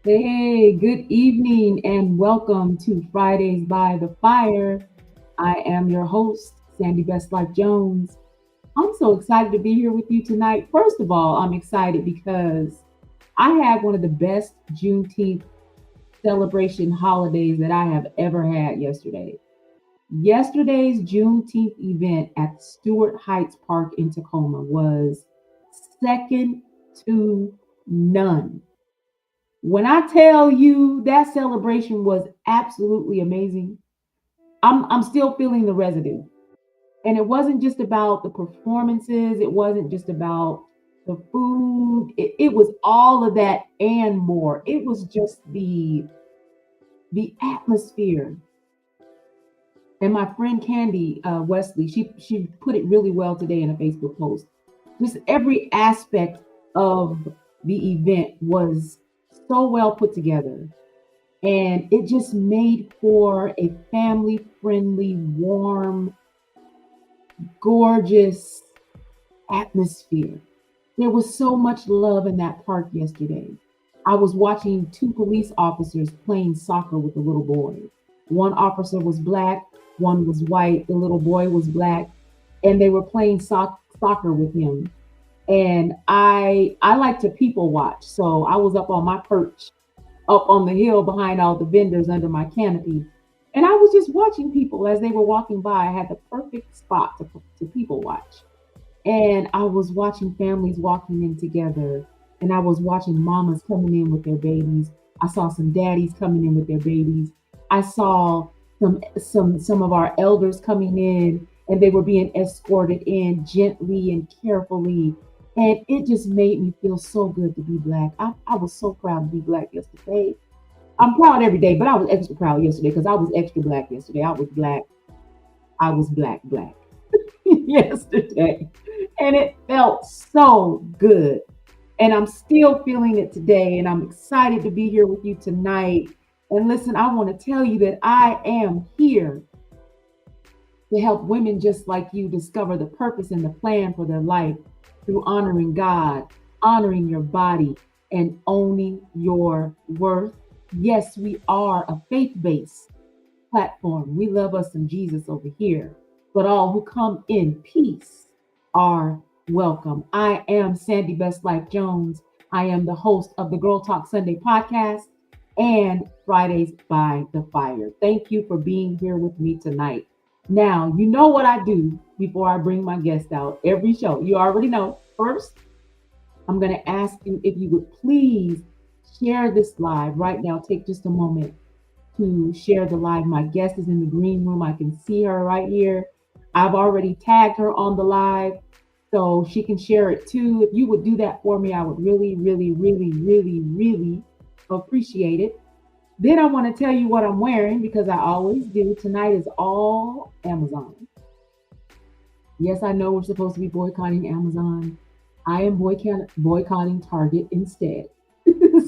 Hey, good evening and welcome to Fridays by the Fire. I am your host, Sandy Best Life Jones. I'm so excited to be here with you tonight. First of all, I'm excited because I had one of the best Juneteenth celebration holidays that I have ever had yesterday. Yesterday's Juneteenth event at Stewart Heights Park in Tacoma was second to none. When I tell you that celebration was absolutely amazing, I'm still feeling the residue. And it wasn't just about the performances, it wasn't just about the food. It was all of that and more. It was just the atmosphere. And my friend Candy Wesley, she put it really well today in a Facebook post. Just every aspect of the event was so well put together. And it just made for a family friendly, warm, gorgeous atmosphere. There was so much love in that park yesterday. I was watching two police officers playing soccer with a little boy. One officer was black, one was white, the little boy was black, and they were playing soccer with him. And I like to people watch, so I was up on my perch up on the hill behind all the vendors under my canopy. And I was just watching people as they were walking by. I had the perfect spot to people watch. And I was watching families walking in together. And I was watching mamas coming in with their babies. I saw some daddies coming in with their babies. I saw some of our elders coming in and they were being escorted in gently and carefully. And it just made me feel so good to be black. I was so proud to be black yesterday. I'm proud every day, but I was extra proud yesterday because I was extra black yesterday. I was black. I was black yesterday. And it felt so good. And I'm still feeling it today. And I'm excited to be here with you tonight. And listen, I want to tell you that I am here to help women just like you discover the purpose and the plan for their life through honoring God, honoring your body, and owning your worth. Yes, we are a faith based platform. We love us some Jesus over here, but all who come in peace are welcome. I am Sandy Best Life Jones. I am the host of the Girl Talk Sunday podcast and Fridays by the Fire. Thank you for being here with me tonight. Now, you know what I do before I bring my guest out every show. You already know. First, I'm going to ask you if you would please share this live right now. Take just a moment to share the live. My guest is in the green room. I can see her right here. I've already tagged her on the live so she can share it too. If you would do that for me, I would really, really, really, really, really appreciate it. Then I want to tell you what I'm wearing because I always do. Tonight is all Amazon. Yes, I know we're supposed to be boycotting Amazon. I am boycotting Target instead.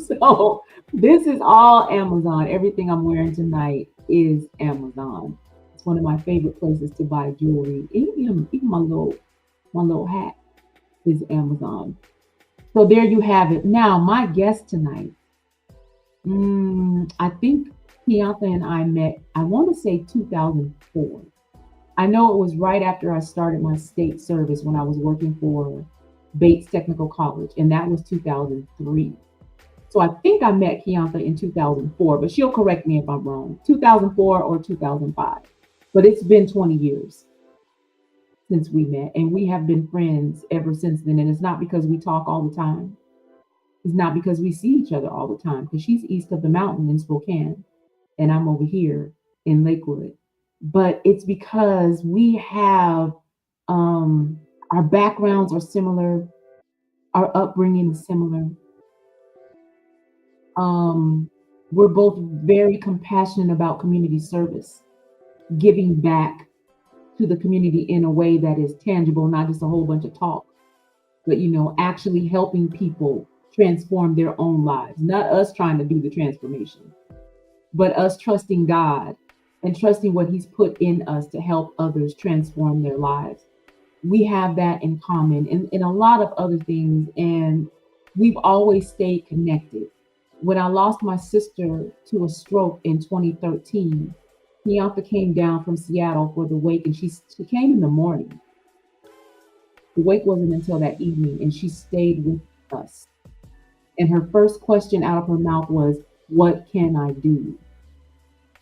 So this is all Amazon. Everything I'm wearing tonight is Amazon. It's one of my favorite places to buy jewelry. Even my little hat is Amazon. So there you have it. Now my guest tonight. I think Kiantha and I met, I want to say 2004. I know it was right after I started my state service when I was working for Bates Technical College, and that was 2003. So I think I met Kiantha in 2004, but she'll correct me if I'm wrong, 2004 or 2005. But it's been 20 years since we met, and we have been friends ever since then. And it's not because we talk all the time. It's not because we see each other all the time, because she's east of the mountain in Spokane, and I'm over here in Lakewood. But it's because we have our backgrounds are similar, our upbringing is similar. Um, we're both very compassionate about community service, giving back to the community in a way that is tangible, not just a whole bunch of talk, but actually helping people transform their own lives. Not us trying to do the transformation, but us trusting God and trusting what He's put in us to help others transform their lives. We have that in common and a lot of other things. And we've always stayed connected. When I lost my sister to a stroke in 2013, Kiantha came down from Seattle for the wake, and she came in the morning. The wake wasn't until that evening, and she stayed with us. And her first question out of her mouth was, "What can I do?"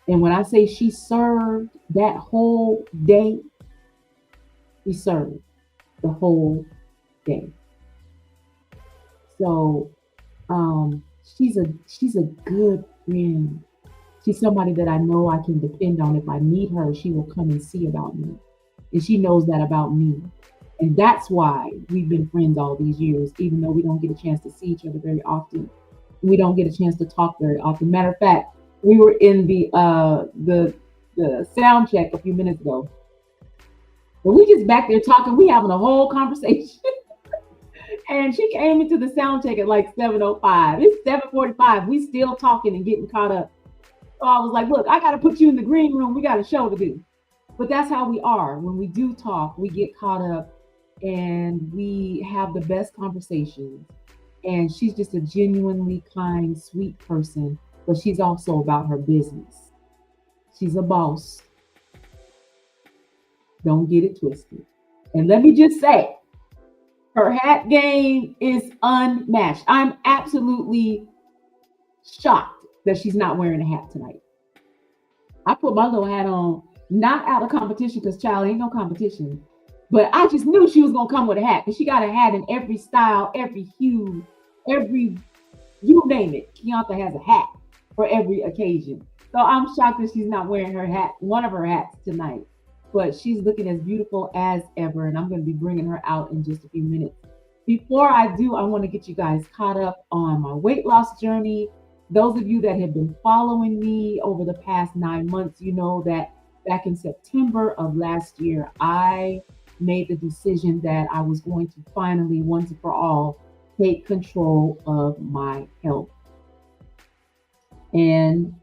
And when I say she served that whole day, she served the whole day. So she's a good friend. She's somebody that I know I can depend on. If I need her, she will come and see about me. And she knows that about me. And that's why we've been friends all these years, even though we don't get a chance to see each other very often. We don't get a chance to talk very often. Matter of fact, we were in the sound check a few minutes ago. And we just back there talking, we having a whole conversation. And she came into the sound check at like 7:05. It's 7:45. We still talking and getting caught up. So I was like, look, I got to put you in the green room. We got a show to do. But that's how we are. When we do talk, we get caught up and we have the best conversations. And she's just a genuinely kind, sweet person, but she's also about her business. She's a boss. Don't get it twisted. And let me just say, her hat game is unmatched. I'm absolutely shocked that she's not wearing a hat tonight. I put my little hat on, not out of competition, because child ain't no competition. But I just knew she was gonna come with a hat, because she got a hat in every style, every hue, every you name it. Kiantha has a hat for every occasion. So I'm shocked that she's not wearing her hat, one of her hats tonight. But she's looking as beautiful as ever, and I'm going to be bringing her out in just a few minutes. Before I do, I want to get you guys caught up on my weight loss journey. Those of you that have been following me over the past 9 months, you know that back in September of last year, I made the decision that I was going to finally, once and for all, take control of my health. And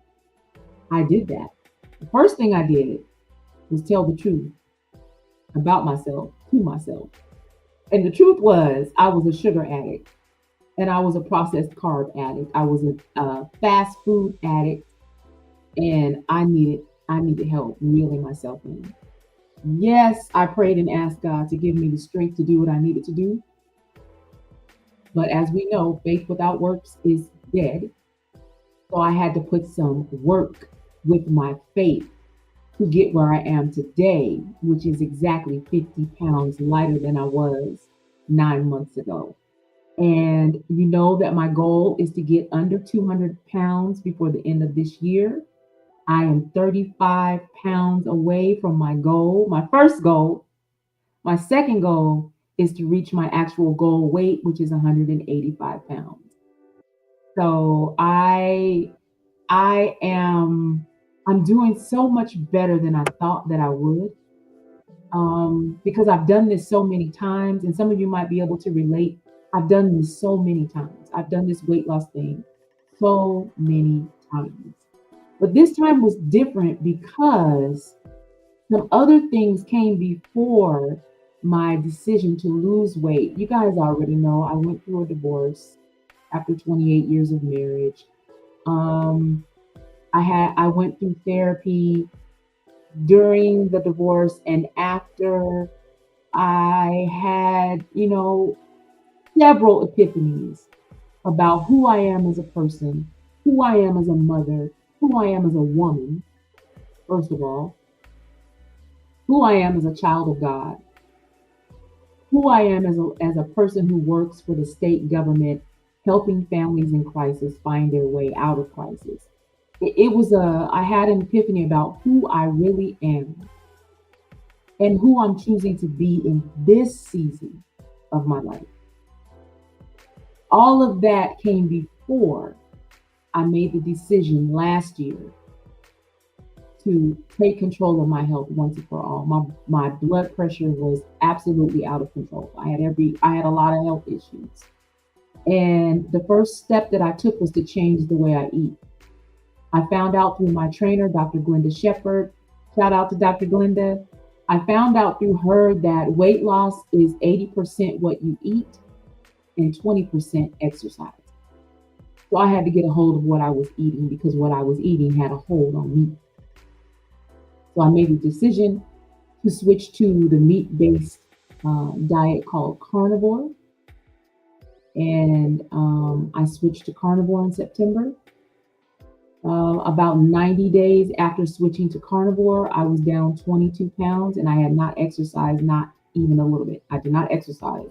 I did that. The first thing I did was tell the truth about myself to myself. And the truth was, I was a sugar addict and I was a processed carb addict. I was a fast food addict, and I needed help reeling myself in. Yes, I prayed and asked God to give me the strength to do what I needed to do. But as we know, faith without works is dead. So I had to put some work with my faith to get where I am today, which is exactly 50 pounds lighter than I was 9 months ago. And you know that my goal is to get under 200 pounds before the end of this year. I am 35 pounds away from my goal, my first goal. My second goal is to reach my actual goal weight, which is 185 pounds. So I am I'm doing so much better than I thought that I would, because I've done this so many times, and some of you might be able to relate. I've done this so many times. I've done this weight loss thing so many times. But this time was different because some other things came before my decision to lose weight. You guys already know I went through a divorce after 28 years of marriage. Um, I went through therapy during the divorce and after. I had, several epiphanies about who I am as a person, who I am as a mother, who I am as a woman, first of all, who I am as a child of God, who I am as a person who works for the state government, helping families in crisis find their way out of crisis. I had an epiphany about who I really am and who I'm choosing to be in this season of my life. All of that came before I made the decision last year to take control of my health once and for all. My blood pressure was absolutely out of control. I had a lot of health issues. And the first step that I took was to change the way I eat. I found out through my trainer, Dr. Glenda Shepherd. Shout out to Dr. Glenda. I found out through her that weight loss is 80% what you eat and 20% exercise. So I had to get a hold of what I was eating because what I was eating had a hold on me. So I made a decision to switch to the meat-based diet called carnivore, and I switched to carnivore in September. About 90 days after switching to carnivore, I was down 22 pounds and I had not exercised, not even a little bit. I did not exercise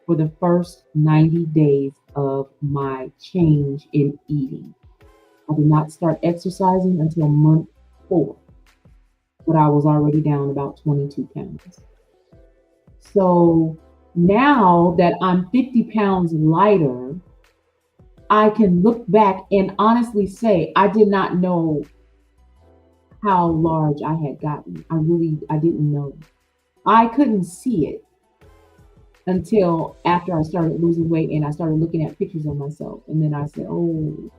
for the first 90 days of my change in eating. I did not start exercising until month 4, but I was already down about 22 pounds. So now that I'm 50 pounds lighter, I can look back and honestly say I did not know how large I had gotten. I didn't know. I couldn't see it until after I started losing weight and I started looking at pictures of myself. And then I said, oh,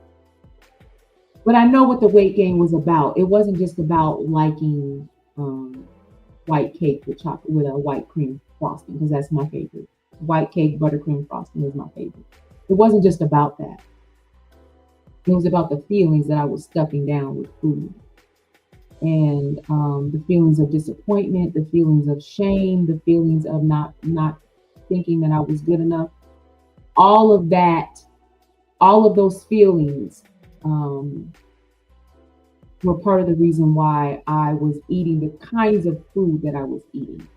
but I know what the weight gain was about. It wasn't just about liking white cake with chocolate with a white cream frosting, because that's my favorite. White cake buttercream frosting is my favorite. It wasn't just about that. It was about the feelings that I was stuffing down with food, and the feelings of disappointment, the feelings of shame, the feelings of not thinking that I was good enough. All of that, all of those feelings were part of the reason why I was eating the kinds of food that I was eating.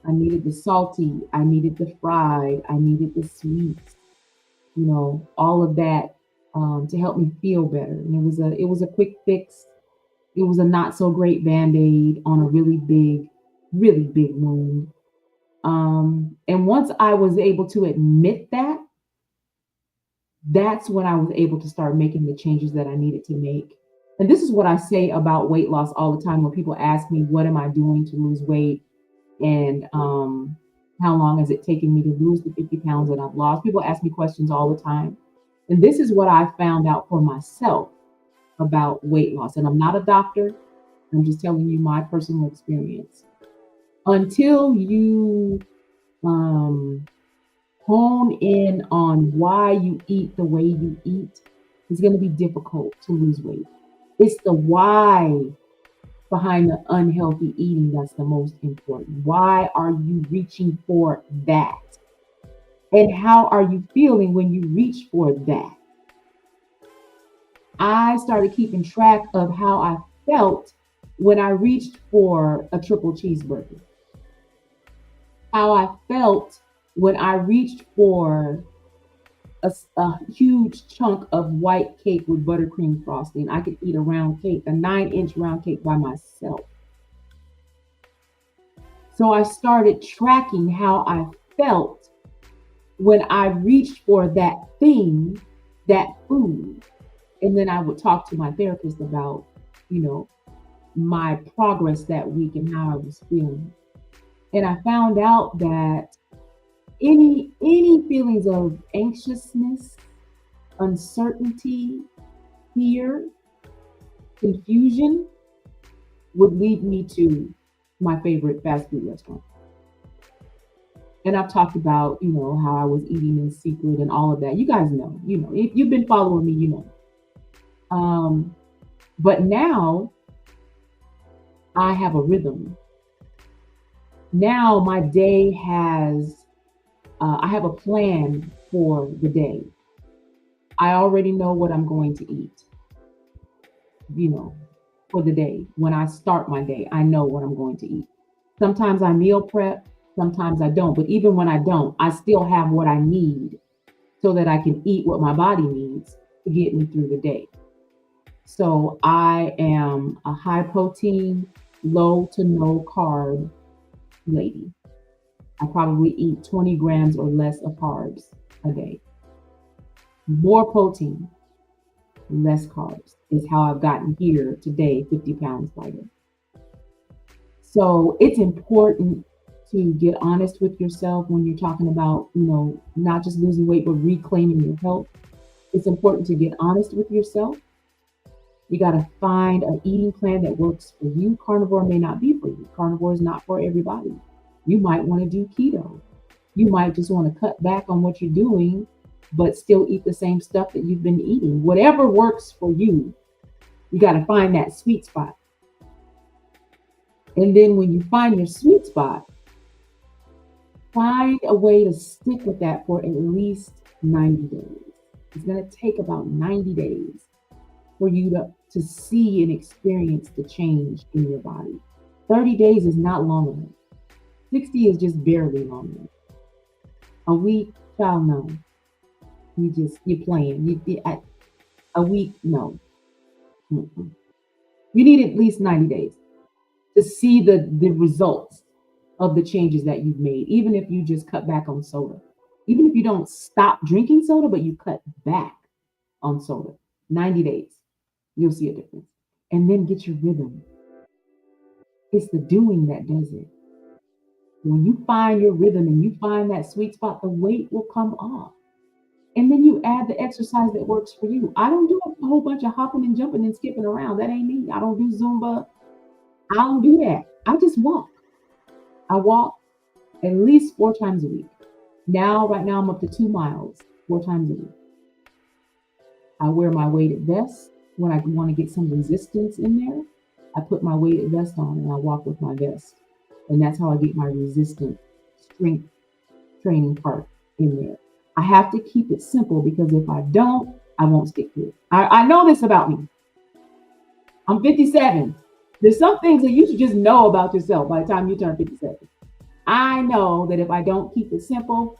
I needed the salty, I needed the fried, I needed the sweets, all of that to help me feel better. And it was a quick fix. It was a not so great band-aid on a really big wound. And once I was able to admit that, that's when I was able to start making the changes that I needed to make. And this is what I say about weight loss all the time when people ask me, what am I doing to lose weight? And how long has it taken me to lose the 50 pounds that I've lost? People ask me questions all the time. And this is what I found out for myself about weight loss. And I'm not a doctor. I'm just telling you my personal experience. Until you hone in on why you eat the way you eat, it's going to be difficult to lose weight. It's the why behind the unhealthy eating that's the most important. Why are you reaching for that? And how are you feeling when you reach for that? I started keeping track of how I felt when I reached for a triple cheeseburger. How I felt when I reached for a huge chunk of white cake with buttercream frosting. I could eat a round cake, a 9-inch round cake by myself. So I started tracking how I felt when I reached for that thing, that food. And then I would talk to my therapist about, my progress that week and how I was feeling. And I found out that any feelings of anxiousness, uncertainty, fear, confusion would lead me to my favorite fast food restaurant. And I've talked about, how I was eating in secret and all of that. You guys know, if you've been following me, you know. But now I have a rhythm. Now my day has, I have a plan for the day. I already know what I'm going to eat, for the day. When I start my day, I know what I'm going to eat. Sometimes I meal prep, sometimes I don't. But even when I don't, I still have what I need so that I can eat what my body needs to get me through the day. So I am a high protein, low to no carb lady. I probably eat 20 grams or less of carbs a day. More protein, less carbs is how I've gotten here today, 50 pounds lighter. So it's important to get honest with yourself when you're talking about, not just losing weight, but reclaiming your health. It's important to get honest with yourself. You got to find an eating plan that works for you. Carnivore may not be for you. Carnivore is not for everybody. You might want to do keto. You might just want to cut back on what you're doing but still eat the same stuff that you've been eating. Whatever works for you, you got to find that sweet spot. And then when you find your sweet spot, find a way to stick with that for at least 90 days. It's going to take about 90 days for you to see and experience the change in your body. 30 days is not long enough. 60 is just barely long enough. A week, child, no. You're playing. A week, no. Mm-mm. You need at least 90 days to see the results of the changes that you've made, even if you just cut back on soda. Even if you don't stop drinking soda, but you cut back on soda. 90 days, you'll see a difference. And then get your rhythm. It's the doing that does it. When you find your rhythm and you find that sweet spot, the weight will come off. And then you add the exercise that works for you. I don't do a whole bunch of hopping and jumping and skipping around. That ain't me. I don't do Zumba. I don't do that. I just walk. I walk at least 4 times a week. Right now, I'm up to 2 miles, 4 times a week. I wear my weighted vest when I want to get some resistance in there. I put my weighted vest on and I walk with my vest. And that's how I get my resistance strength training part in there. I have to keep it simple because if I don't, I won't stick to it. I know this about me. I'm 57. There's some things that you should just know about yourself by the time you turn 57. I know that if I don't keep it simple,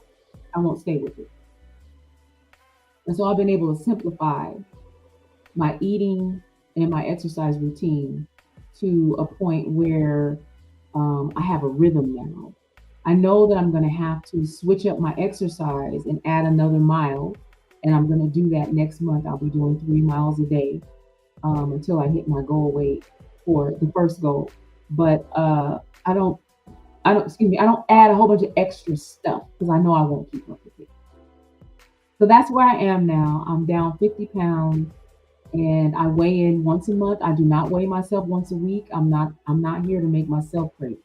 I won't stay with it. And so I've been able to simplify my eating and my exercise routine to a point where I have a rhythm now. I know that I'm going to have to switch up my exercise and add another mile. And I'm going to do that next month. I'll be doing 3 miles a day until I hit my goal weight for the first goal. But I don't add a whole bunch of extra stuff because I know I won't keep up with it. So that's where I am now. I'm down 50 pounds and I weigh in once a month. I do not weigh myself once a week. I'm not here to make myself crazy.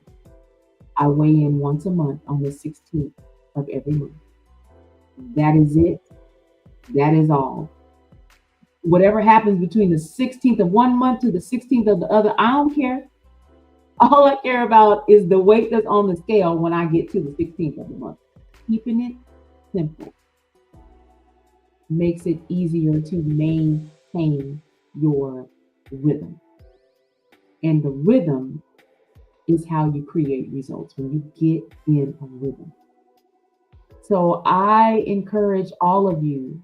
I weigh in once a month on the 16th of every month. That is it. That is all. Whatever happens between the 16th of one month to the 16th of the other, I don't care. All I care about is the weight that's on the scale when I get to the 16th of the month. Keeping it simple makes it easier to maintain your rhythm. And the rhythm is how you create results, when you get in a rhythm. So I encourage all of you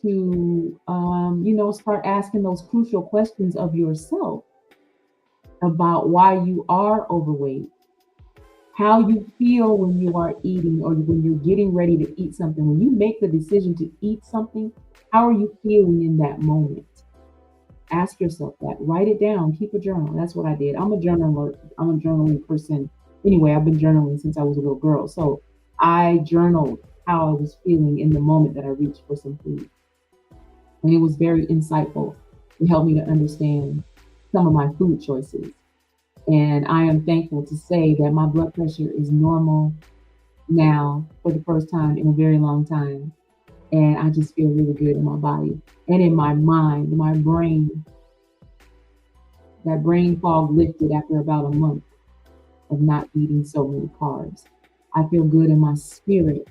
to, start asking those crucial questions of yourself about why you are overweight, how you feel when you are eating or when you're getting ready to eat something. When you make the decision to eat something, how are you feeling in that moment? Ask yourself that. Write it down. Keep a journal. That's what I did. I'm a journaler. I'm a journaling person. Anyway, I've been journaling since I was a little girl. So I journaled how I was feeling in the moment that I reached for some food. And it was very insightful. It helped me to understand some of my food choices. And I am thankful to say that my blood pressure is normal now for the first time in a very long time. And I just feel really good in my body and in my mind, my brain. That brain fog lifted after about a month of not eating so many carbs. I feel good in my spirit.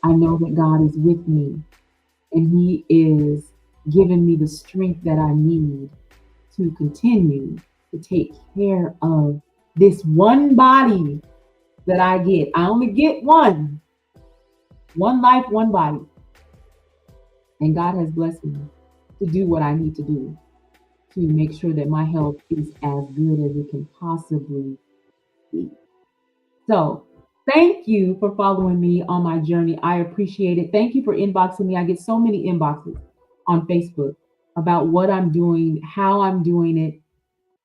I know that God is with me and He is giving me the strength that I need to continue to take care of this one body that I get. I only get one life, one body. And God has blessed me to do what I need to do to make sure that my health is as good as it can possibly be. So thank you for following me on my journey. I appreciate it. Thank you for inboxing me. I get so many inboxes on Facebook about what I'm doing, how I'm doing it,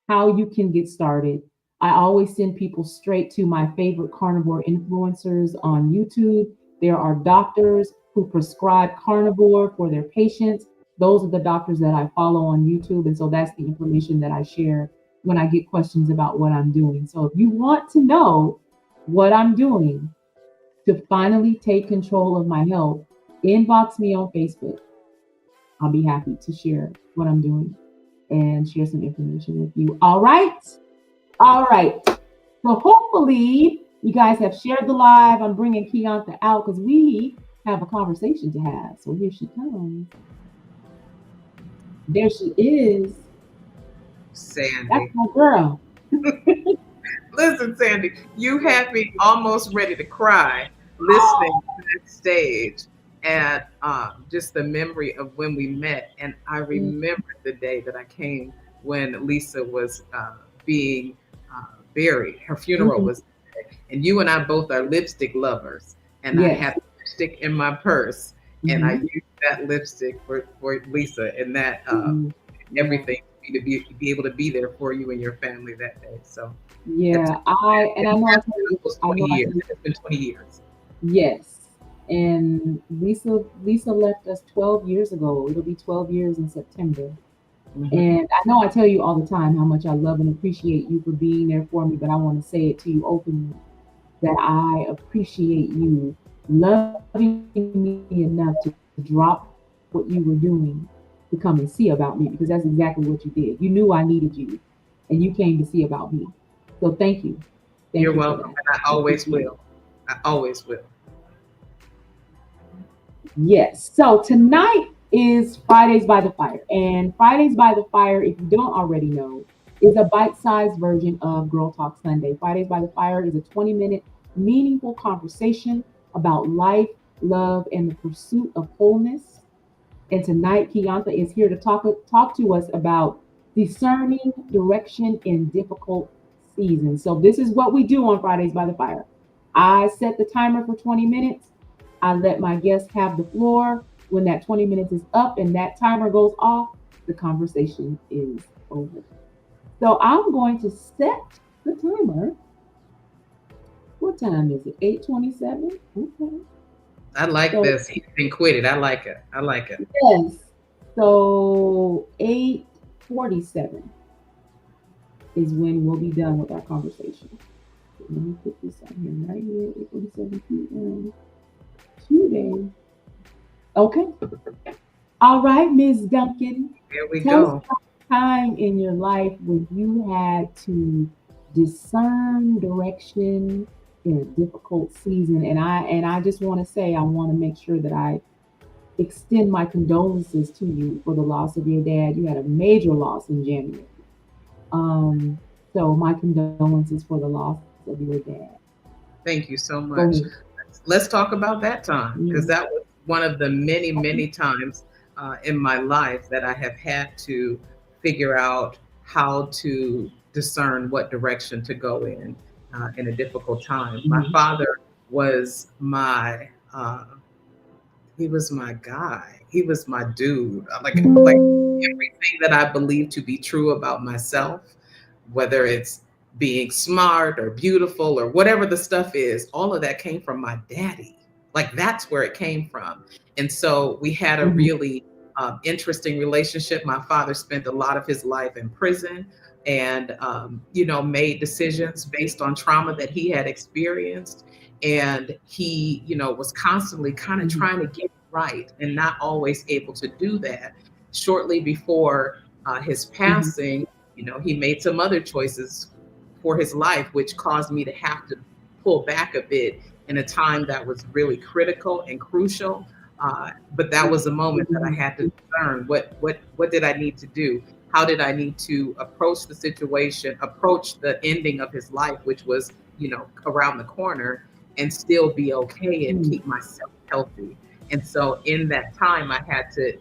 how you can get started. I always send people straight to my favorite carnivore influencers on YouTube. There are doctors who prescribe carnivore for their patients. Those are the doctors that I follow on YouTube. And so that's the information that I share when I get questions about what I'm doing. So if you want to know what I'm doing to finally take control of my health, inbox me on Facebook. I'll be happy to share what I'm doing and share some information with you. All right. All right. So hopefully you guys have shared the live. I'm bringing Kiantha out because we have a conversation to have. So here she comes. There she is. Sandy. That's my girl. Listen, Sandy, you had me almost ready to cry listening to that stage and just the memory of when we met. And I remember the day that I came when Lisa was being buried. Her funeral was today. And you and I both are lipstick lovers. And I had lipstick in my purse. And I used that lipstick for Lisa and that everything to be able to be there for you and your family that day. So yeah, I know it was 20 years. It's been 20 years. Yes. And Lisa left us 12 years ago. It'll be 12 years in September. And I know I tell you all the time how much I love and appreciate you for being there for me, but I want to say it to you openly that I appreciate you loving me enough to drop what you were doing to come and see about me, because that's exactly what you did. You knew I needed you and you came to see about me. So thank you. You're welcome. And I always will. I always will. Yes. So tonight is Fridays by the Fire. And Fridays by the Fire, if you don't already know, is a bite-sized version of Girl Talk Sunday. Fridays by the Fire is a 20-minute meaningful conversation about life, love, and the pursuit of wholeness. And tonight, Kiantha is here to talk to us about discerning direction in difficult seasons. So this is what we do on Fridays by the Fire. I set the timer for 20 minutes. I let my guests have the floor. When that 20 minutes is up and that timer goes off, the conversation is over. So I'm going to set the timer. What time is it? 8:27? Okay. I like this. He's been quitted. I like it. I like it. Yes. So 8:47 is when we'll be done with our conversation. Let me put this on here right here. 8:47 p.m. today. Okay. All right, Ms. Duncan. Here we Tell go. us about a time in your life when you had to discern direction in a difficult season. And I just want to say I want to make sure that I extend my condolences to you for the loss of your dad. You had a major loss in January. So my condolences for the loss of your dad. Thank you so much. Let's talk about that time, because that was one of the many, many times in my life that I have had to figure out how to discern what direction to go in a difficult time. My father was he was my guy. He was my dude. Like everything that I believe to be true about myself, whether it's being smart or beautiful or whatever the stuff is, all of that came from my daddy. Like that's where it came from. And so we had a really interesting relationship. My father spent a lot of his life in prison and, made decisions based on trauma that he had experienced. And he, was constantly kind of trying to get it right and not always able to do that. Shortly before his passing, he made some other choices for his life, which caused me to have to pull back a bit in a time that was really critical and crucial. But that was a moment that I had to discern what did I need to do? How did I need to approach the situation, approach the ending of his life, which was, around the corner, and still be okay and keep myself healthy. And so in that time, I had to,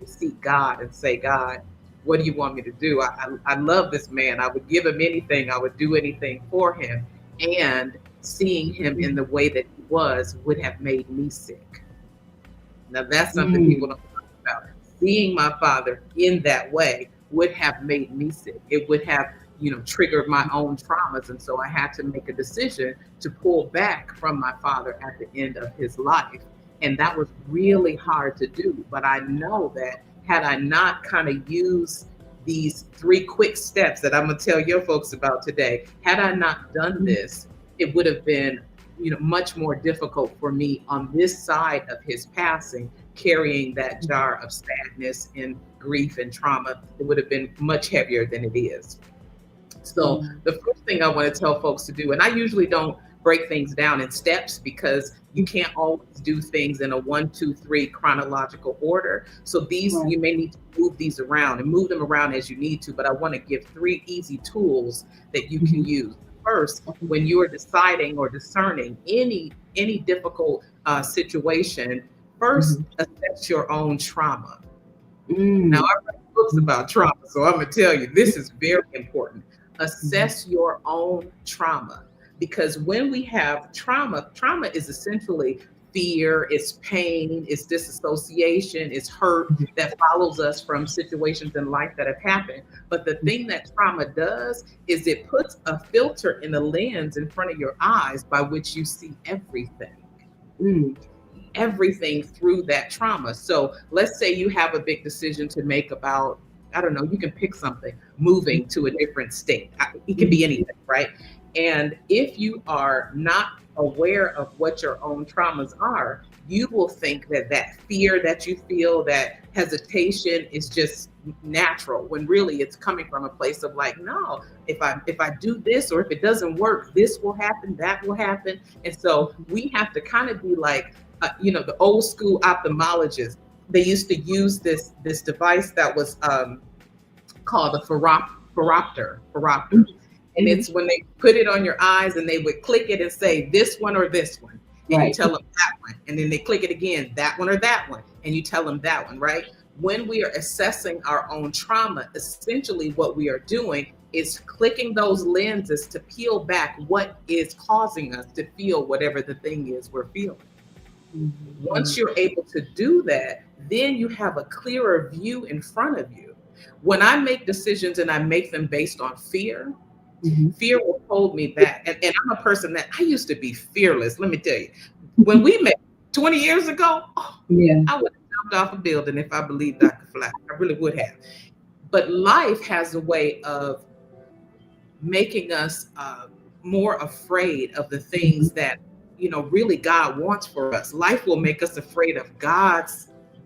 seek God and say, God, what do you want me to do? I love this man. I would give him anything. I would do anything for him. And seeing him in the way that he was would have made me sick. Now that's something people don't talk about. Seeing my father in that way would have made me sick. It would have, triggered my own traumas. And so I had to make a decision to pull back from my father at the end of his life. And that was really hard to do. But I know that had I not kind of used these 3 quick steps that I'm going to tell your folks about today, had I not done this, it would have been much more difficult for me on this side of his passing, carrying that jar of sadness and grief and trauma. It would have been much heavier than it is. So the first thing I want to tell folks to do, and I usually don't break things down in steps because you can't always do things in a 1, 2, 3 chronological order. So these, you may need to move these around and move them around as you need to, but I want to give 3 easy tools that you can use. First, when you are deciding or discerning any difficult situation, first assess your own trauma. Now, I write books about trauma, so I'm going to tell you, this is very important. Assess your own trauma. Because when we have trauma is essentially fear, it's pain, it's disassociation, it's hurt that follows us from situations in life that have happened. But the thing that trauma does is it puts a filter in the lens in front of your eyes by which you see everything. Everything through that trauma. So let's say you have a big decision to make about, I don't know, you can pick something, moving to a different state. It can be anything, right? And if you are not aware of what your own traumas are, you will think that fear that you feel, that hesitation is just natural, when really it's coming from a place of like, no, if I do this, or if it doesn't work, this will happen, that will happen. And so we have to kind of be like, the old school ophthalmologists. They used to use this device that was called a phoropter. And it's when they put it on your eyes and they would click it and say this one or this one. And you tell them that one. And then they click it again, that one or that one. And you tell them that one, right? When we are assessing our own trauma, essentially what we are doing is clicking those lenses to peel back what is causing us to feel whatever the thing is we're feeling. Once you're able to do that, then you have a clearer view in front of you. When I make decisions and I make them based on fear, fear will hold me back. And I'm a person that I used to be fearless. Let me tell you, when we met 20 years ago, I would have jumped off a building if I believed I could fly. I really would have. But life has a way of making us more afraid of the things that, really God wants for us. Life will make us afraid of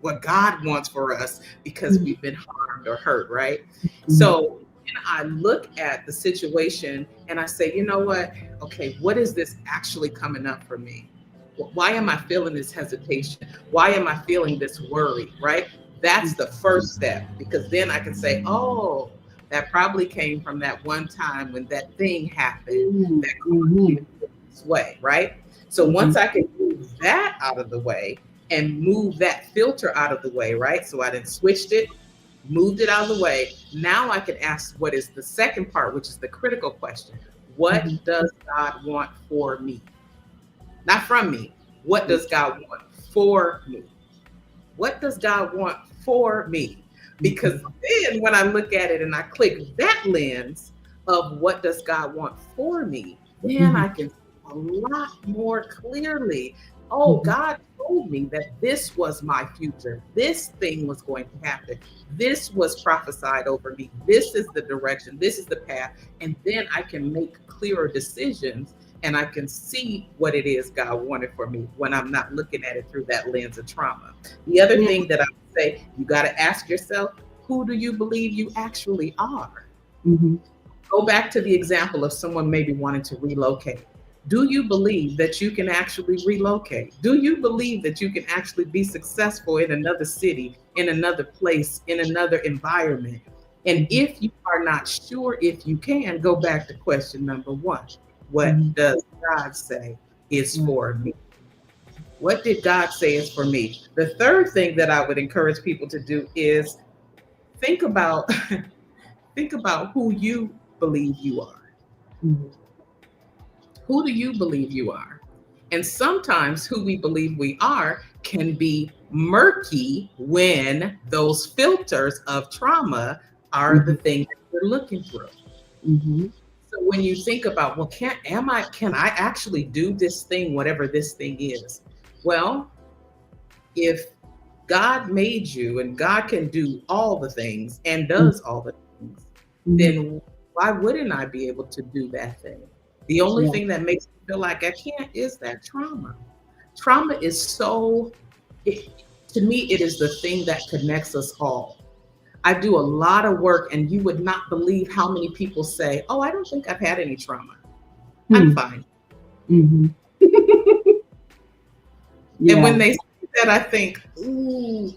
what God wants for us because we've been harmed or hurt, right? So when I look at the situation and I say, you know what? Okay, what is this actually coming up for me? Why am I feeling this hesitation? Why am I feeling this worry, right? That's the first step, because then I can say, oh, that probably came from that one time when that thing happened that caused me to feel this way, right? So once I can move that out of the way and move that filter out of the way, right? So I then switched it, moved it out of the way. Now I can ask what is the second part, which is the critical question. What does God want for me? Not from me. What does God want for me? What does God want for me? Because then when I look at it and I click that lens of what does God want for me, then I can see a lot more clearly. Oh, God told me that this was my future. This thing was going to happen. This was prophesied over me. This is the direction. This is the path. And then I can make clearer decisions and I can see what it is God wanted for me when I'm not looking at it through that lens of trauma. The other thing that I would say, you got to ask yourself, who do you believe you actually are? Go back to the example of someone maybe wanting to relocate. Do you believe that you can actually relocate? Do you believe that you can actually be successful in another city, in another place, in another environment? And if you are not sure if you can, go back to question number 1. What does God say is for me? What did God say is for me? The third thing that I would encourage people to do is think about who you believe you are. Who do you believe you are? And sometimes who we believe we are can be murky when those filters of trauma are the thing that we're looking through. So when you think about, well, can I actually do this thing, whatever this thing is? Well, if God made you and God can do all the things and does all the things, then why wouldn't I be able to do that thing? The only Yeah. thing that makes me feel like I can't is that trauma. Trauma is so, to me, it is the thing that connects us all. I do a lot of work, and you would not believe how many people say, "Oh, I don't think I've had any trauma. I'm Hmm. fine." Hmm. And when Yeah. they say that, I think, ooh,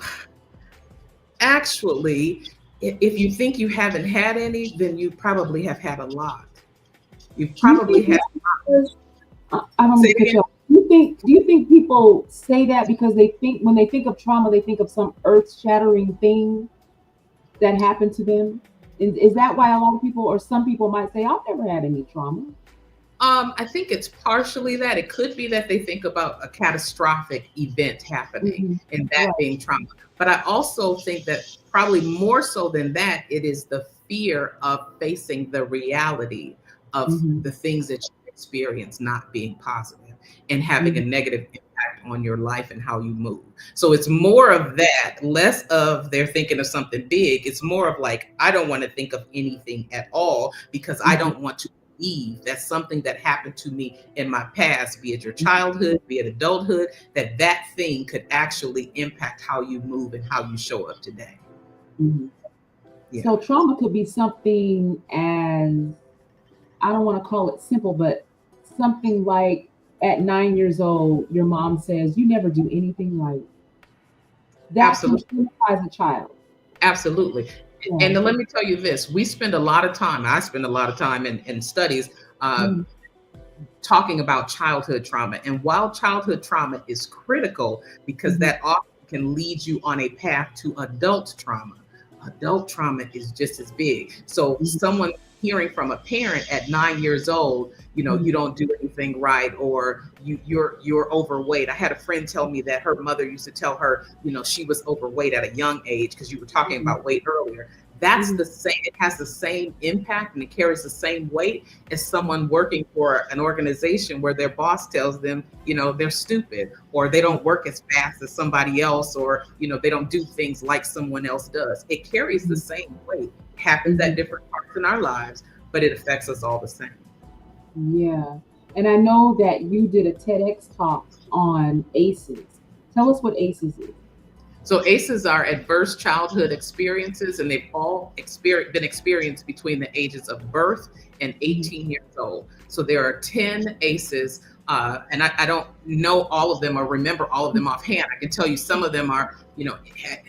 actually, if you think you haven't had any, then you probably have had a lot. You Do you probably think had, it's because I don't say mean to it cut again. you off. Do you think people say that because they think when they think of trauma, they think of some earth shattering thing that happened to them? Is that why a lot of people or some people might say, I've never had any trauma? I think it's partially that. It could be that they think about a catastrophic event happening Hmm. and that Right. being trauma. But I also think that probably more so than that, it is the fear of facing the reality of Hmm. the things that you experience not being positive and having a Hmm. negative impact on your life and how you move. So it's more of that, less of they're thinking of something big. It's more of like, I don't want to think of anything at all because I Hmm. don't want to believe that something that happened to me in my past, be it your childhood, be it adulthood, that that thing could actually impact how you move and how you show up today. Hmm. Yeah, So trauma could be something as I don't want to call it simple, but something like at 9 years old, your mom says you never do anything right. That can absolutely. traumatize a child. Absolutely. And Yeah. then let me tell you this, we spend a lot of time, I spend a lot of time in studies Mhm. talking about childhood trauma. And while childhood trauma is critical because Mhm. that often can lead you on a path to adult trauma is just as big. So Mhm. someone hearing from a parent at 9 years old, you Mhm. don't do anything right, or you're overweight. I had a friend tell me that her mother used to tell her, she was overweight at a young age, because you were talking Mhm. about weight earlier. That's Mhm. the same, it has the same impact and it carries the same weight as someone working for an organization where their boss tells them, they're stupid, or they Right. don't work as fast as somebody else, or, they don't do things like someone else does. It carries the Mhm. same weight. It happens at Mhm. different parts in our lives, but it affects us all the same. Yeah. And I know that you did a TEDx talk on ACEs. Tell us what ACEs is. So ACEs are adverse childhood experiences, and they've all been experienced between the ages of birth and Mhm. 18 years old. So there are 10 ACEs, and I don't know all of them or remember all of them offhand. I can tell you some of them are,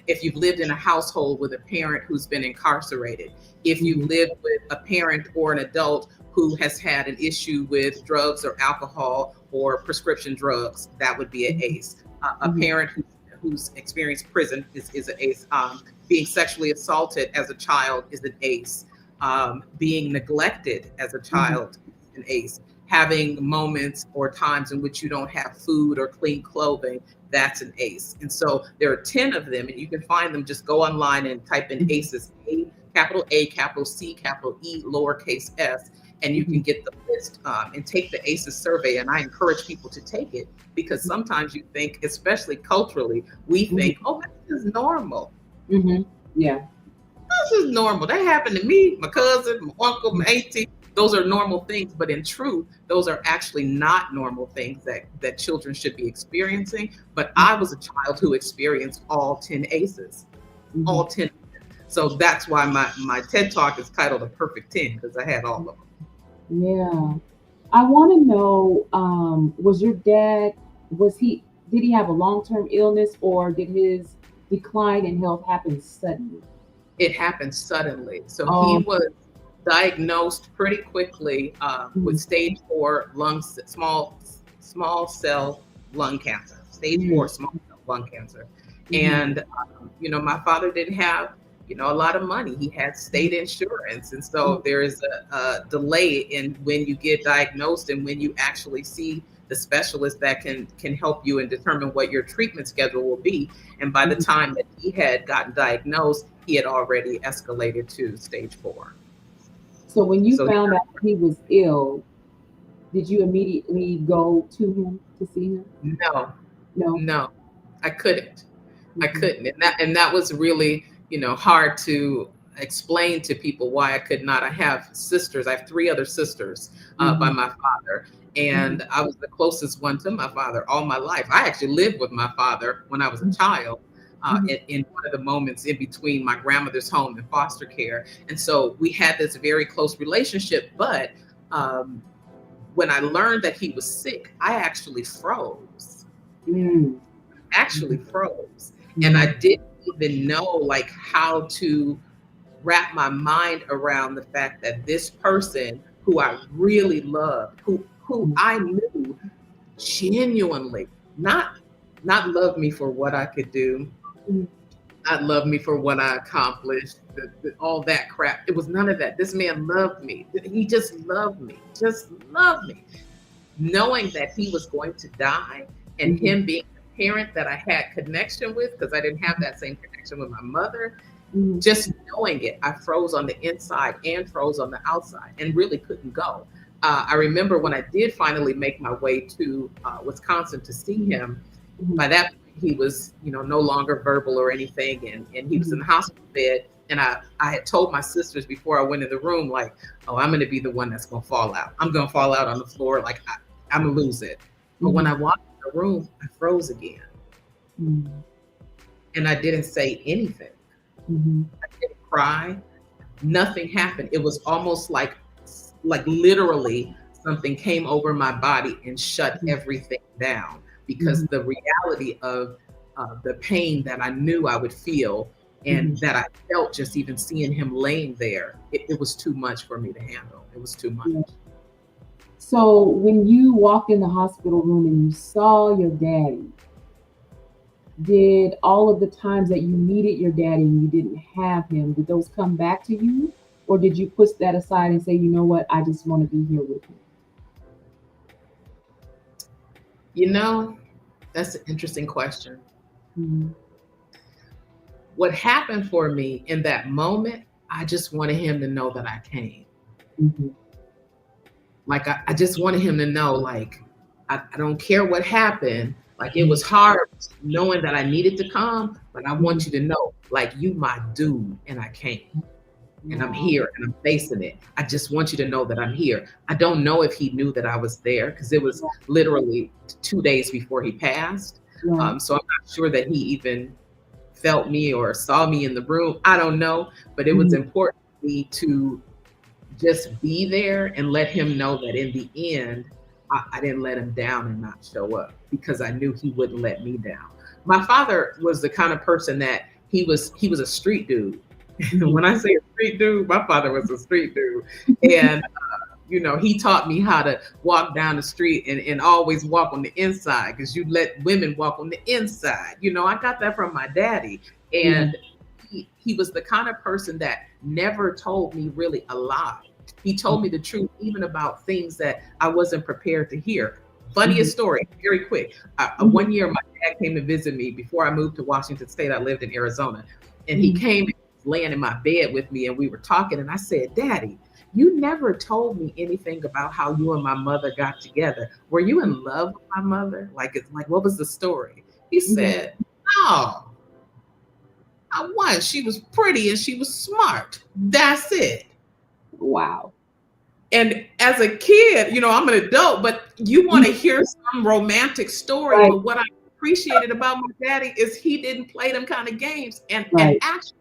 if you've lived in a household with a parent who's been incarcerated, if you've Mhm. lived with a parent or an adult who has had an issue with drugs or alcohol or prescription drugs, that would be an Mhm. ACE. A Mhm. parent who's experienced prison is an ACE. Being sexually assaulted as a child is an ACE. Being neglected as a Mhm. child is an ACE. Having moments or times in which you don't have food or clean clothing, that's an ACE. And so there are 10 of them, and you can find them. Just go online and type in Mhm. ACEs, A, capital C, capital E, lowercase s, and you can Mhm. get the list, and take the ACEs survey. And I encourage people to take it, because sometimes you think, especially culturally, we Mhm. think, oh, this is normal. Mhm. Yeah. This is normal. That happened to me, my cousin, my uncle, my Mhm. auntie. Those are normal things, but in truth, those are actually not normal things that children should be experiencing. But I was a child who experienced all 10 ACEs, Mhm. all 10. So that's why my TED Talk is titled A Perfect 10, because I had all of them. Yeah. I want to know, was your dad, did he have a long-term illness or did his decline in health happen suddenly? It happened suddenly. So he Oh, was diagnosed pretty quickly, with mhm. stage 4 small cell lung cancer, stage Mhm. 4 small cell lung cancer. Mhm. And my father didn't have a lot of money. He had state insurance, and so there is a delay in when you get diagnosed and when you actually see the specialist that can help you and determine what your treatment schedule will be. And by the Mhm. time that he had gotten diagnosed, he had already escalated to stage 4. So when you So found out he was ill, did you immediately go to him to see him? no, No. no, I couldn't. I Mhm. couldn't. And that was really, hard to explain to people why I could not. I have sisters. I have three other sisters by my father. And I was the closest one to my father all my life. I actually lived with my father when I was a child. In one of the moments in between my grandmother's home and foster care. And so we had this very close relationship. But when I learned that he was sick, I actually froze. Actually froze. And I didn't even know like how to wrap my mind around the fact that this person who I really loved, who I knew genuinely not loved me for what I could do, not loved me for what I accomplished, all that crap. It was none of that. This man loved me. He just loved me, knowing that he was going to die, and him being a parent that I had connection with, because I didn't have that same connection with my mother. Just knowing it, I froze on the inside and froze on the outside and really couldn't go. I remember when I did finally make my way to Wisconsin to see him, by that point, he was, no longer verbal or anything. And he was in the hospital bed. And I had told my sisters before I went in the room, like, oh, I'm going to be the one that's going to fall out. I'm going to fall out on the floor. Like, I'm going to lose it. But when I walked in the room, I froze again. And I didn't say anything. I didn't cry. Nothing happened. It was almost like literally something came over my body and shut everything down, because the reality of the pain that I knew I would feel and that I felt just even seeing him laying there, it was too much for me to handle. It was too much. So when you walked in the hospital room and you saw your daddy, did all of the times that you needed your daddy and you didn't have him, did those come back to you? Or did you push that aside and say, you know what, I just want to be here with you? That's an interesting question. What happened for me in that moment, I just wanted him to know that I came. Like, I just wanted him to know, like, I don't care what happened. Like, it was hard knowing that I needed to come, but I want you to know, like, you my dude, and I came. And I'm here and I'm facing it. I just want you to know that I'm here. I don't know if he knew that I was there, because it was literally 2 days before he passed. So I'm not sure that he even felt me or saw me in the room. I don't know, but it was important to me to just be there and let him know that in the end, I didn't let him down and not show up, because I knew he wouldn't let me down. My father was the kind of person that he was a street dude. When I say a street dude, my father was a street dude. And, he taught me how to walk down the street and always walk on the inside, because you let women walk on the inside. I got that from my daddy. And he was the kind of person that never told me really a lie. He told me the truth, even about things that I wasn't prepared to hear. Funniest story, very quick. One year, my dad came to visit me before I moved to Washington State. I lived in Arizona. And he came laying in my bed with me, and we were talking, and I said, Daddy, you never told me anything about how you and my mother got together. Were you in love with my mother? Like, what was the story? He said, no, I was. She was pretty and she was smart. That's it. Wow. And as a kid, I'm an adult, but you want to hear some romantic story. Right. But what I appreciated about my daddy is he didn't play them kind of games. And actually,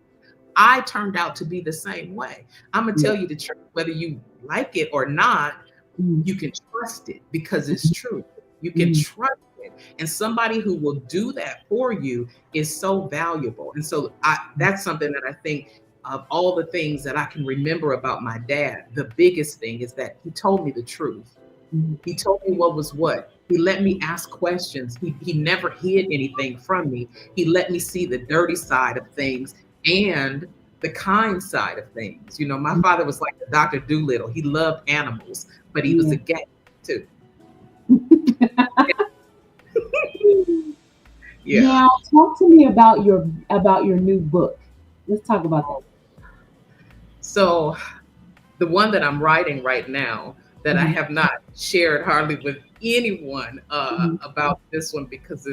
I turned out to be the same way. I'm going to tell you the truth, whether you like it or not, you can trust it, because it's true. You can trust it. And somebody who will do that for you is so valuable. And so that's something that I think, of all the things that I can remember about my dad, the biggest thing is that he told me the truth. He told me what was what. He let me ask questions. He never hid anything from me. He let me see the dirty side of things and the kind side of things. My father was like the Dr. Doolittle. He loved animals, but he was a gay too. Now, talk to me about your new book. Let's talk about that. So, the one that I'm writing right now, that I have not shared hardly with anyone about this one, because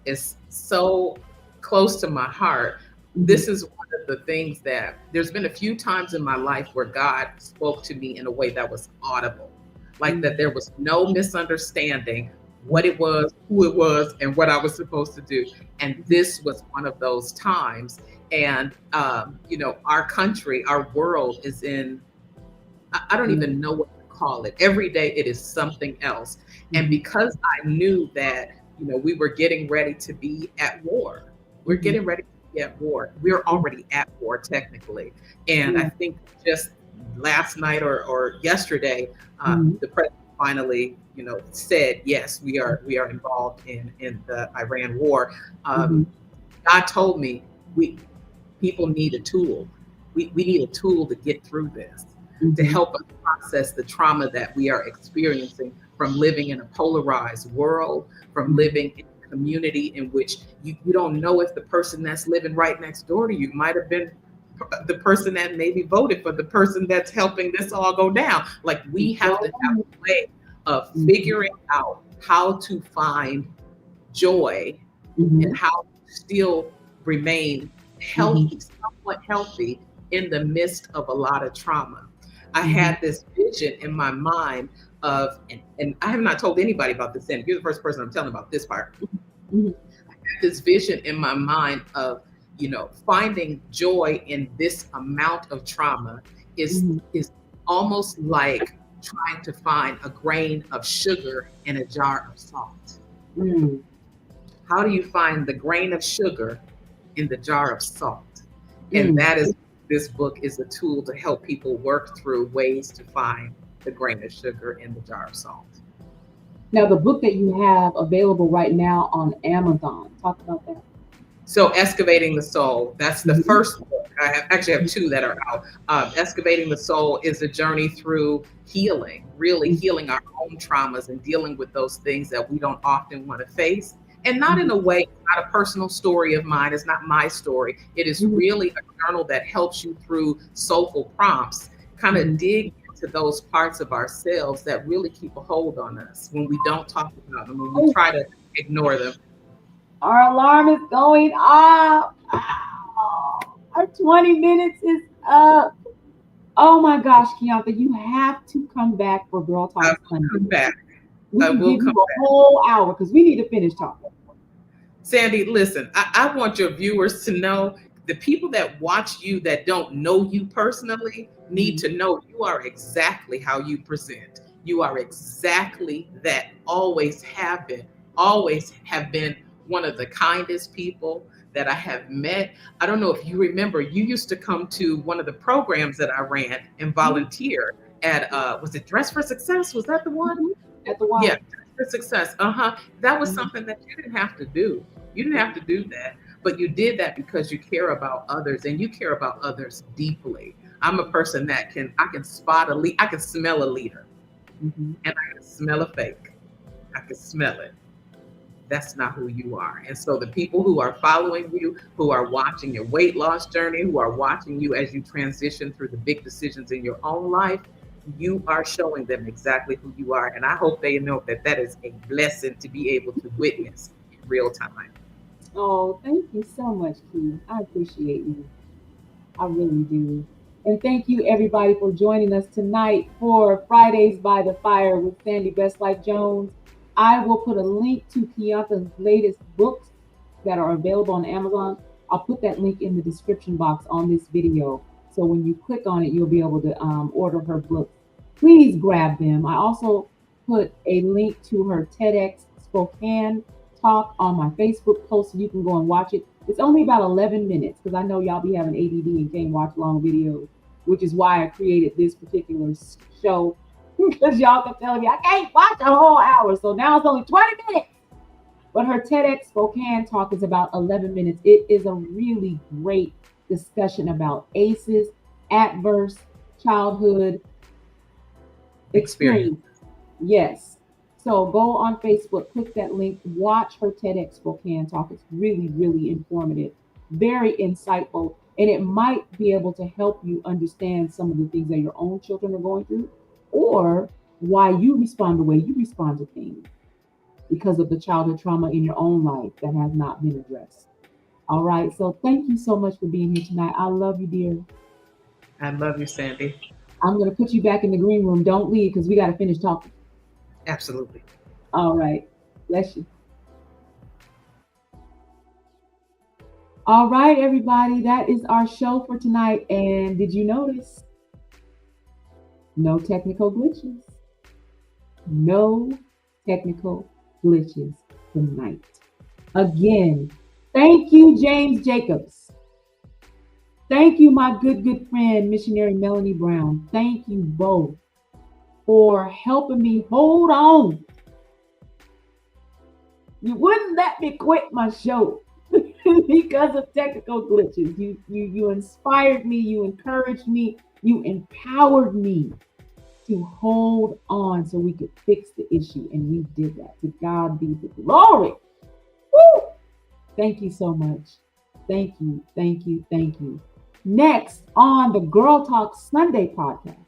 it's so close to my heart. This is one of the things that there's been a few times in my life where God spoke to me in a way that was audible, like that there was no misunderstanding what it was, who it was, and what I was supposed to do. And this was one of those times. And, our country, our world is in, I don't even know what to call it. Every day it is something else. And because I knew that, we were getting ready to be at war, we're getting ready to be at war. We're already at war technically. And I think just last night or yesterday, the president finally, said, yes, we are involved in the Iran war. God told me people need a tool. We need a tool to get through this, to help us process the trauma that we are experiencing from living in a polarized world, from living in a community in which you don't know if the person that's living right next door to you might have been the person that maybe voted for the person that's helping this all go down. Like, we have to have a way of figuring out how to find joy and how to still remain healthy, somewhat healthy in the midst of a lot of trauma. I had this vision in my mind of, and I have not told anybody about this, and you're the first person I'm telling about this part. I had this vision in my mind of, finding joy in this amount of trauma is almost like trying to find a grain of sugar in a jar of salt. How do you find the grain of sugar in the jar of salt? And that is, this book is a tool to help people work through ways to find the grain of sugar in the jar of salt. Now, the book that you have available right now on Amazon, talk about that. So, Excavating the Soul, that's the first book. I actually have two that are out. Excavating the Soul is a journey through healing, really healing our own traumas and dealing with those things that we don't often want to face. And not in a way, not a personal story of mine. It's not my story. It is really a journal that helps you through soulful prompts, kind of dig into those parts of ourselves that really keep a hold on us when we don't talk about them, when we try to ignore them. Our alarm is going off. Our 20 minutes is up. Oh my gosh, Kiantha, you have to come back for Girl Talk. I will come back. We can give you a whole hour because we need to finish talking. Sandi, listen, I want your viewers to know, the people that watch you that don't know you personally need to know you are exactly how you present. You are exactly that, always have been one of the kindest people that I have met. I don't know if you remember, you used to come to one of the programs that I ran and volunteer at, was it Dress for Success? Was that the one? At the Y. Yeah, Dress for Success. That was something that you didn't have to do. You didn't have to do that, but you did that because you care about others, and you care about others deeply. I'm a person that I can spot a lead, I can smell a leader, and I can smell a fake. I can smell it. That's not who you are. And so the people who are following you, who are watching your weight loss journey, who are watching you as you transition through the big decisions in your own life, you are showing them exactly who you are. And I hope they know that that is a blessing to be able to witness in real time. Oh, thank you so much, Key. I appreciate you. I really do. And thank you, everybody, for joining us tonight for Fridays by the Fire with Sandi Best Life Jones. I will put a link to Kiantha's latest books that are available on Amazon. I'll put that link in the description box on this video. So when you click on it, you'll be able to order her books. Please grab them. I also put a link to her TEDx Spokane talk on my Facebook post, so you can go and watch it. It's only about 11 minutes because I know y'all be having ADD and can't watch long videos, which is why I created this particular show, because y'all kept telling me I can't watch a whole hour. So now it's only 20 minutes. But her TEDx Spokane talk is about 11 minutes. It is a really great discussion about ACEs, adverse childhood experience. Yes. So go on Facebook, click that link, watch her TEDx Spokane talk. It's really, really informative, very insightful, and it might be able to help you understand some of the things that your own children are going through, or why you respond the way you respond to things because of the childhood trauma in your own life that has not been addressed. All right. So thank you so much for being here tonight. I love you, dear. I love you, Sandi. I'm going to put you back in the green room. Don't leave because we got to finish talking. Absolutely. All right. Bless you. All right, everybody. That is our show for tonight. And did you notice? No technical glitches. No technical glitches tonight. Again, thank you, James Jacobs. Thank you, my good friend, missionary Melanie Brown. Thank you both for helping me hold on. You wouldn't let me quit my show because of technical glitches. You inspired me, you encouraged me, you empowered me to hold on so we could fix the issue. And we did that. To God be the glory. Woo! Thank you so much. Thank you, thank you, thank you. Next on the Girl Talk Sunday podcast,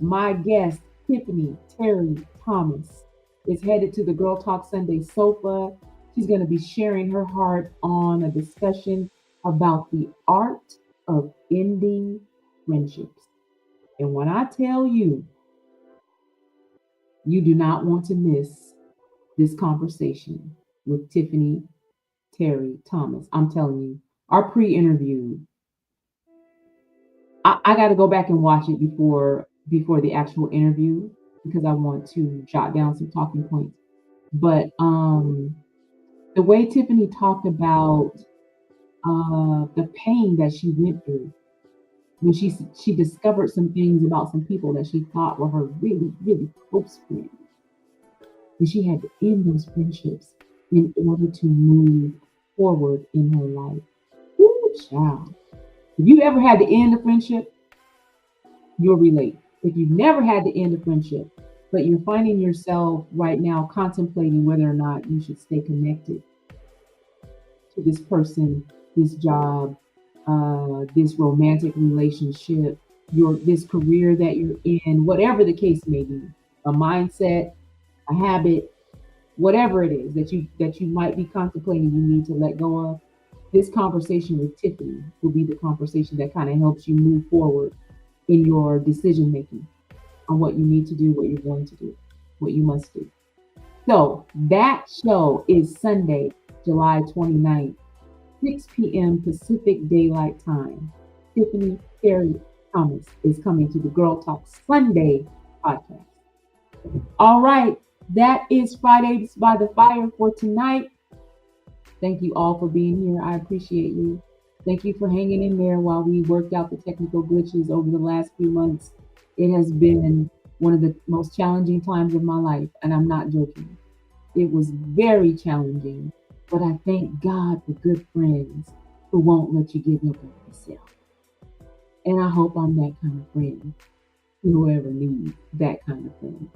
my guest, Tiffany Terry Thomas, is headed to the Girl Talk Sunday sofa. She's going to be sharing her heart on a discussion about the art of ending friendships. And when I tell you, you do not want to miss this conversation with Tiffany Terry Thomas. I'm telling you, our pre-interview, I got to go back and watch it before the actual interview because I want to jot down some talking points. But the way Tiffany talked about the pain that she went through when she discovered some things about some people that she thought were her really, really close friends. And she had to end those friendships in order to move forward in her life. Ooh, child. If you ever had to end a friendship, you'll relate. If you've never had to end a friendship, but you're finding yourself right now contemplating whether or not you should stay connected to this person, this job, this romantic relationship, this career that you're in, whatever the case may be, a mindset, a habit, whatever it is that you might be contemplating you need to let go of, this conversation with Tiffany will be the conversation that kind of helps you move forward in your decision making on what you need to do, what you're going to do, what you must do. So that show is Sunday, July 29th, 6 p.m. Pacific Daylight Time. Tiffany Terry Thomas is coming to the Girl Talk Sunday podcast. All right. That is Fridays by the Fire for tonight. Thank you all for being here. I appreciate you. Thank you for hanging in there while we worked out the technical glitches over the last few months. It has been one of the most challenging times of my life, and I'm not joking. It was very challenging, but I thank God for good friends who won't let you give up on yourself. And I hope I'm that kind of friend, whoever needs that kind of friend.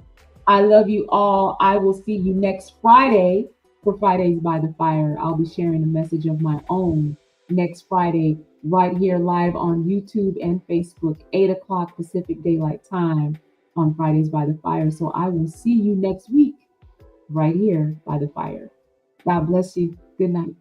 I love you all. I will see you next Friday for Fridays by the Fire. I'll be sharing a message of my own next Friday right here live on YouTube and Facebook, 8 o'clock Pacific Daylight Time on Fridays by the Fire. So I will see you next week right here by the fire. God bless you. Good night.